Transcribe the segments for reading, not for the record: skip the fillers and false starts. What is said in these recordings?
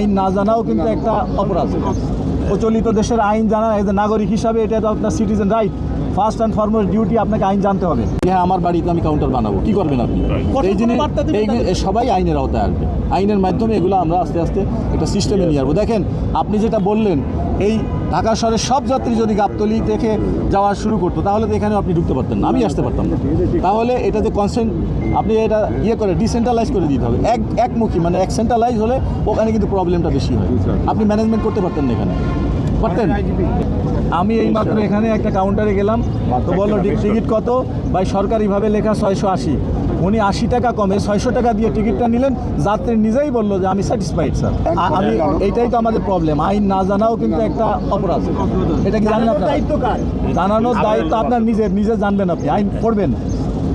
আইন না জানাও কিন্তু একটা অপরাধ। প্রচলিত দেশের আইন জানা এজ এ নাগরিক হিসাবে এটা তো আপনার citizen right. First and foremost duty আপনাকে আইন জানতে হবে। হ্যাঁ, আমার বাড়িতে আমি কাউন্টার বানাবো, কি করবেন আপনি? এই জিনিস সবাই আইনের আওতায় আসবে। আইনের মাধ্যমে এগুলো আমরা আস্তে আস্তে একটা সিস্টেমে নিয়ে আসবো। দেখেন, আপনি যেটা বললেন, এই ঢাকা শহরের সব যাত্রী যদি গাবতলী থেকে যাওয়া শুরু করতো তাহলে তো এখানে আপনি ঢুকতে পারতেন না, আমি আসতে পারতাম না। তাহলে এটা যে কনসেন্ট আপনি এটা করে ডিসেন্ট্রালাইজ করে দিতে হবে। একমুখী মানে এক সেন্ট্রালাইজ হলে ওখানে কিন্তু প্রবলেমটা বেশি হয়। আপনি ম্যানেজমেন্ট করতে পারতেন না, এখানে পারতেন। আমি এইমাত্র এখানে একটা কাউন্টারে গেলাম, তো বললো টিকিট কত ভাই? সরকারিভাবে লেখা 680। উনি 80 টাকা কমে 600 টাকা দিয়ে টিকিটটা নিলেন। যাত্রী নিজেই বললো যে আমি স্যাটিসফাইড স্যার। আমি এইটাই তো আমাদের প্রবলেম, আইন না জানাও কিন্তু একটা অপরাধ। এটা কি জানেন আপনার? জানানোর দায়িত্ব আপনার নিজে জানবেন, আপনি আইন পড়বেন।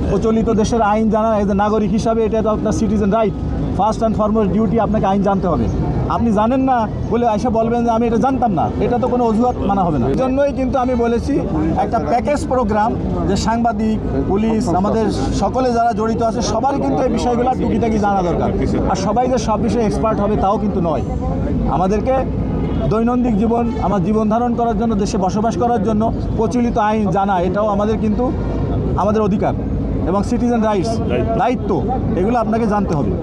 প্রচলিত দেশের আইন জানা এজ এ নাগরিক হিসাবে এটা তো আপনার citizen right. First and foremost duty আপনাকে আইন জানতে হবে। আপনি জানেন না বলে এসে বলবেন যে আমি এটা জানতাম না, এটা তো কোনো অজুহাত মানা হবে না। এই জন্যই কিন্তু আমি বলেছি একটা প্যাকেজ প্রোগ্রাম, যে সাংবাদিক, পুলিশ, আমাদের সকলে যারা জড়িত আছে সবারই কিন্তু এই বিষয়গুলো টুকিটাকি জানা দরকার। আর সবাই যে সব বিষয়ে এক্সপার্ট হবে তাও কিন্তু নয়। আমাদেরকে দৈনন্দিন জীবন, আমার জীবন ধারণ করার জন্য, দেশে বসবাস করার জন্য প্রচলিত আইন জানা এটাও আমাদের কিন্তু আমাদের অধিকার এবং সিটিজেন রাইটস, দায়িত্ব, এগুলো আপনাকে জানতে হবে।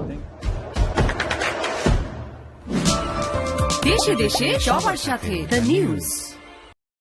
দেশে দেশে সবার সাথে দ্য নিউজ।